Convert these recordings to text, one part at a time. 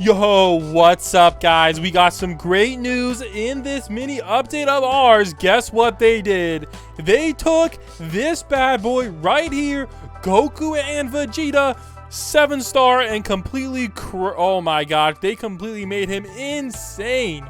Yo, what's up guys? We got some great news in this mini update of ours. Guess what they did? They took this bad boy right here, Goku and Vegeta, 7-star, and completely oh my god, they completely made him insane.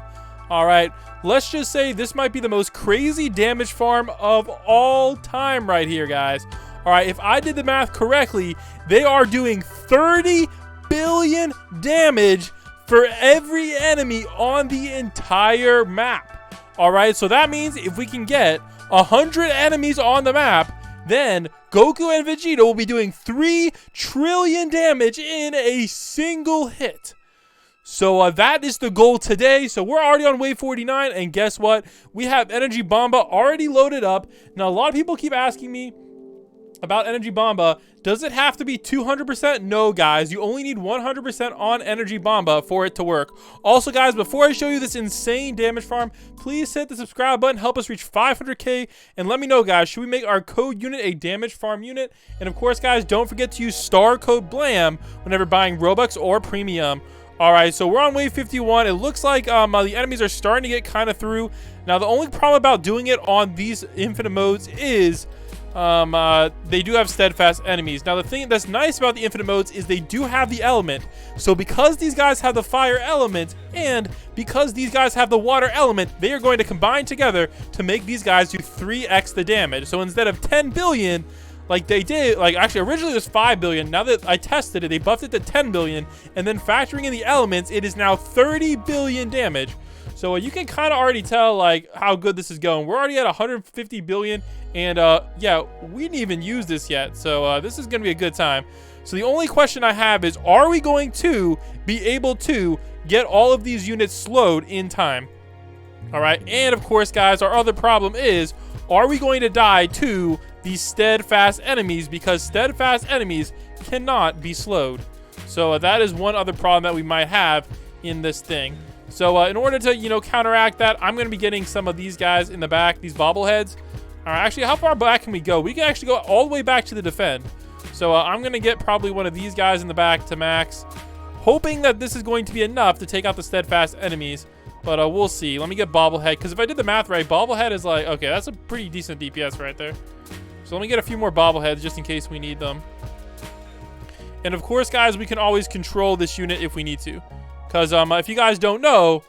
Alright, let's just say this might be the most crazy damage farm of all time right here, guys. Alright, if I did the math correctly, they are doing 30 billion damage for every enemy on the entire map. Alright, so that means if we can get 100 enemies on the map, then Goku and Vegeta will be doing 3 trillion damage in a single hit. So that is the goal today. So we're already on wave 49, and guess what? We have Energy Bomba already loaded up. Now, a lot of people keep asking me about Energy Bomba. Does it have to be 200%? No, guys. You only need 100% on Energy Bomba for it to work. Also, guys, before I show you this insane damage farm, please hit the subscribe button. Help us reach 500K. And let me know, guys, should we make our code unit a damage farm unit? And, of course, guys, don't forget to use star code BLAM whenever buying Robux or Premium. Alright, so we're on wave 51. It looks like the enemies are starting to get kind of through. Now, the only problem about doing it on these infinite modes is they do have steadfast enemies. Now, the thing that's nice about the infinite modes is they do have the element. So because these guys have the fire element and because these guys have the water element, they are going to combine together to make these guys do 3x the damage. So instead of 10 billion, like they did, like actually originally it was 5 billion. Now that I tested it, they buffed it to 10 billion. And then factoring in the elements, it is now 30 billion damage. So you can kind of already tell like how good this is going. We're already at 150 billion. And yeah, we didn't even use this yet. So this is going to be a good time. So the only question I have is, are we going to be able to get all of these units slowed in time? All right. And of course, guys, our other problem is, are we going to die to these steadfast enemies? Because steadfast enemies cannot be slowed. So that is one other problem that we might have in this thing. So in order to, you know, counteract that, I'm going to be getting some of these guys in the back, these bobbleheads. All right, actually, how far back can we go? We can actually go all the way back to the defend. So I'm going to get probably one of these guys in the back to max, hoping that this is going to be enough to take out the steadfast enemies. But we'll see. Let me get bobblehead, because if I did the math right, bobblehead is like, okay, that's a pretty decent DPS right there. So let me get a few more bobbleheads just in case we need them. And of course, guys, we can always control this unit if we need to. Because if you guys don't know,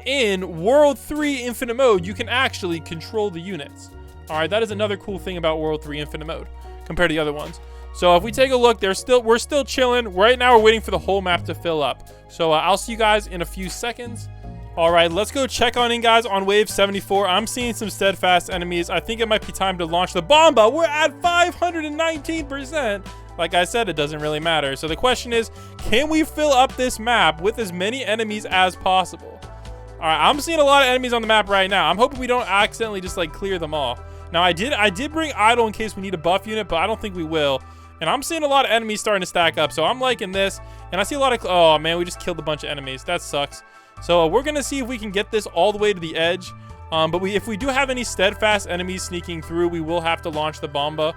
in World 3 Infinite Mode, you can actually control the units. Alright, that is another cool thing about World 3 Infinite Mode compared to the other ones. So if we take a look, we're still chilling. Right now, we're waiting for the whole map to fill up. So I'll see you guys in a few seconds. Alright, let's go check on in, guys, on wave 74. I'm seeing some steadfast enemies. I think it might be time to launch the Bomba. We're at 519%. Like I said, it doesn't really matter. So the question is, can we fill up this map with as many enemies as possible? All right, I'm seeing a lot of enemies on the map right now. I'm hoping we don't accidentally just like clear them all. Now, I did bring idle in case we need a buff unit, but I don't think we will. And I'm seeing a lot of enemies starting to stack up. So I'm liking this. And I see a lot of, oh man, we just killed a bunch of enemies. That sucks. So we're going to see if we can get this all the way to the edge. But if we do have any steadfast enemies sneaking through, we will have to launch the Bomba.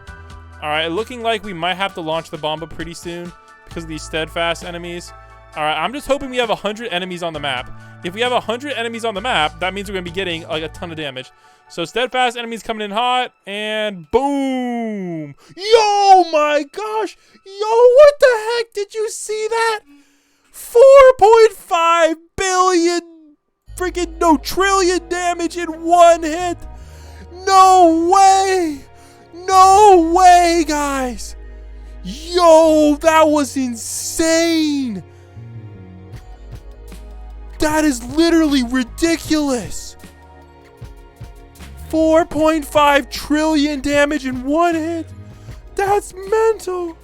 All right, looking like we might have to launch the Bomba pretty soon because of these steadfast enemies. All right, I'm just hoping we have 100 enemies on the map. If we have 100 enemies on the map, that means we're going to be getting like a ton of damage. So steadfast enemies coming in hot, and boom. Yo, my gosh. Yo, what the heck? Did you see that? 4.5 billion freaking trillion damage in one hit. No way. No way, guys. Yo, that was insane. That is literally ridiculous. 4.5 trillion damage in one hit. That's mental.